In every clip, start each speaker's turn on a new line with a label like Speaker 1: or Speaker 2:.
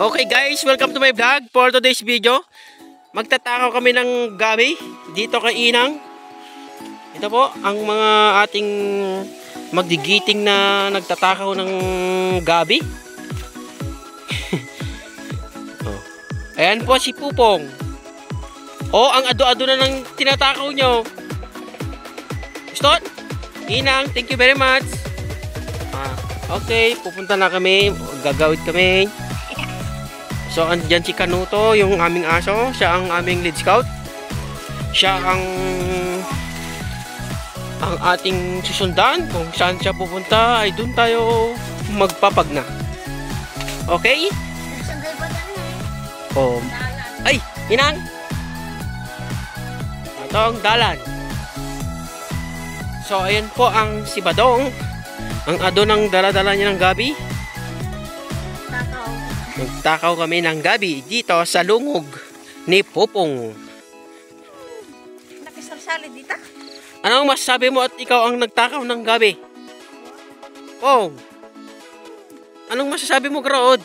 Speaker 1: Okay guys, welcome to my vlog. For today's video, magtatakaw kami ng gabi dito kay Inang. Ito po ang mga ating magdigiting na nagtatakaw ng gabi. Oh. Ayan po si Pupong. Oh, ang ado-ado na ng tinatakaw nyo. Stop! Inang, thank you very much. Okay, pupunta na kami. Gagawid kami. So, andyan si Kanuto, yung aming aso. Siya ang aming lead scout. Siya ang ating susundan. Kung saan siya pupunta, ay dun tayo magpapagna. Okay? Oh. Ay, Inang! Ito ang dalan. So, ayan po ang si Badong. Ang ado ng dala-dala niya ng gabi. Nagtakaw kami ng gabi dito sa lungog ni Pupong.
Speaker 2: Nakisali dito?
Speaker 1: Anong masasabi mo at ikaw ang nagtakaw ng gabi? Oh. Anong masasabi mo, Graod?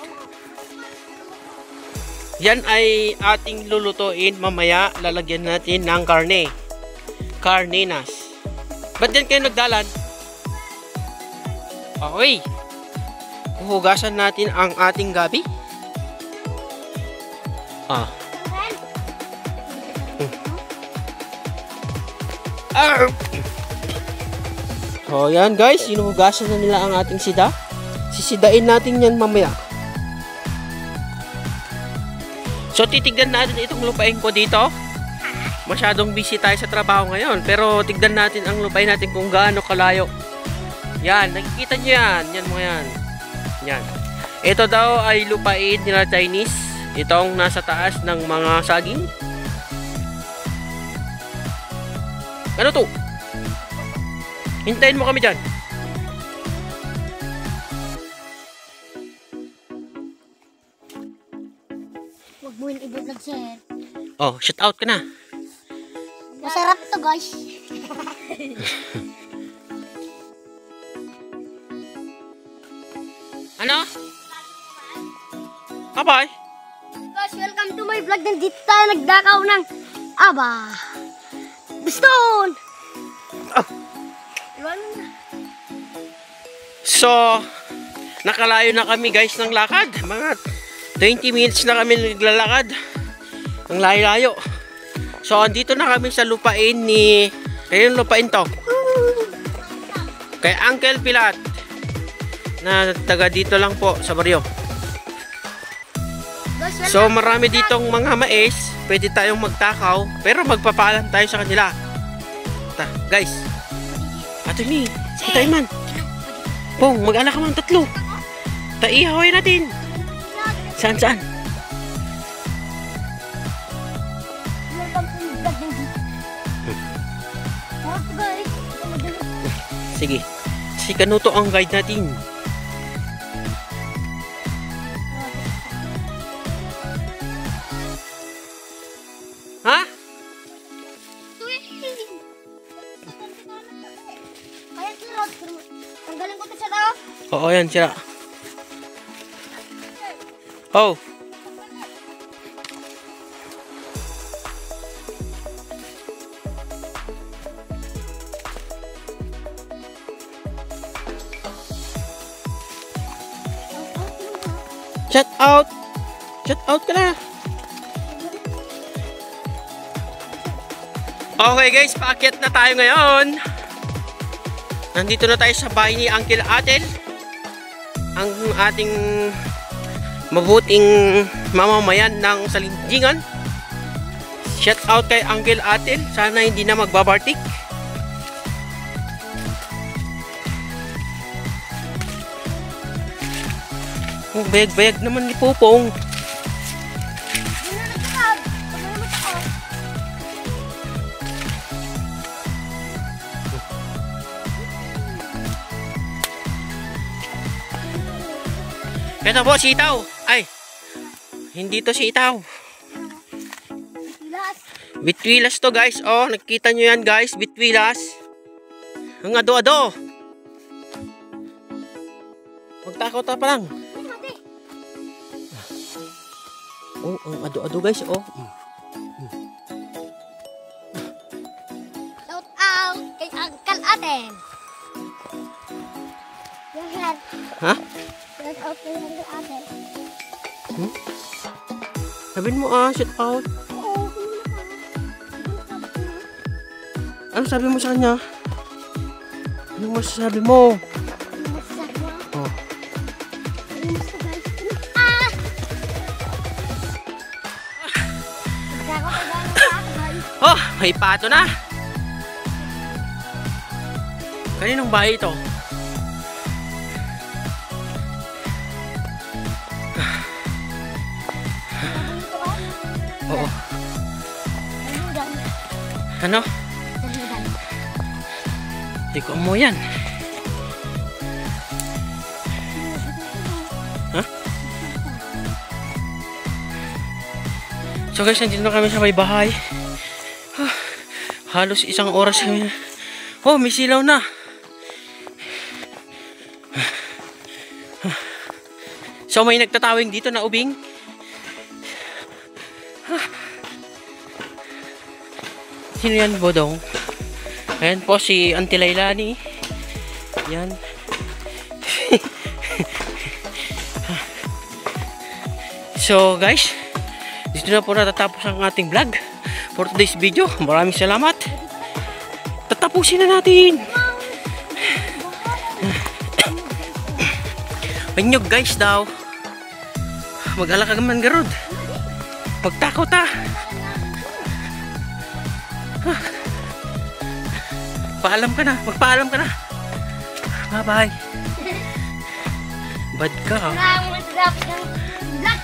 Speaker 1: Yan ay ating lulutuin mamaya. Lalagyan natin ng karne. Carninas. Ba't yan kayo nagdalan? Okay. Huhugasan natin ang ating gabi. So yan guys, hinuhugasan na nila ang ating sida. Sisidain natin yan mamaya. So titignan natin itong lupain ko dito. Masyadong busy tayo sa trabaho ngayon, pero tignan natin ang lupain natin kung gaano kalayo. Yan, nakikita nyo yan. Yan mo yan. Yan. Ito daw ay lupain nila Chinese. Itong nasa taas ng mga saging. Ano to? Hintayin mo kami dyan.
Speaker 2: Huwag mo yung i-vlog, sir.
Speaker 1: Oh, shout out ka na.
Speaker 2: Masarap to, guys.
Speaker 1: Ano? Abay.
Speaker 2: Guys, welcome to my vlog. Nandito tayo nagdakaw ng aba. Biston!
Speaker 1: So, nakalayo na kami guys ng lakad. Mga 20 minutes na kami naglalakad. Ang layo-layo. So, andito na kami sa lupain ni... Ayun lupain to. Kay Uncle Pilat. Na taga dito lang po sa baryo. So marami ditong mga mais, pwede tayong magtakaw, pero magpapaalam tayo sa kanila. Guys, ato ni, kita man. Pong, mag-ala ka man tatlo. Taihaway natin. Saan? Sige, si Kanuto ang guide natin. Ha?
Speaker 2: Tanggalin ko ito sa tao.
Speaker 1: Oo, yan, sira. Oh. Shout out. Shout out ka na. Okay guys, paakyat na tayo ngayon. Nandito na tayo sa bahay ni Uncle Atel. Ang ating mabuting mamamayan ng Salinjingan. Shout out kay Uncle Atel. Sana hindi na magbabartik. Oh, bayag-bayag naman ni Pupong. Ito po, sitaw. Ay, hindi to sitaw. Bitwilas to guys. Oh, nakita nyo yan guys, bitwilas. Ang ado-ado. Magtakaw ta pa lang. Oh, ang ado-ado guys, oh.
Speaker 2: Shout out kay Uncle Aten. Yan.
Speaker 1: Ha?
Speaker 2: Shout out kay Uncle Aten.
Speaker 1: Sabihin mo shout out.
Speaker 2: Oo.
Speaker 1: Ano sabi mo sa kanya? Anong masasabi mo?
Speaker 2: Masasabi mo?
Speaker 1: Oh.
Speaker 2: Guys.
Speaker 1: Oh, may pato na. Kaninong bahay ito? Oo. Ano? Hindi ko mo yan. Ha? So guys, nandito na kami sa may bahay. Halos isang oras kami. Oh, may silaw na. So may nagtatawing dito na ubing. Sino yan, Bodong? Ayan po si Auntie Lailani. Yan. So guys, dito na po natatapos ang ating vlog for today's video. Maraming salamat. Tatapusin na natin. Panyog guys daw. Mag-ala ka man garod. Pagtakot Paalam ka na. Magpaalam ka na. Bye bye. Bad ka
Speaker 2: Salamat sa dapat ng vlog.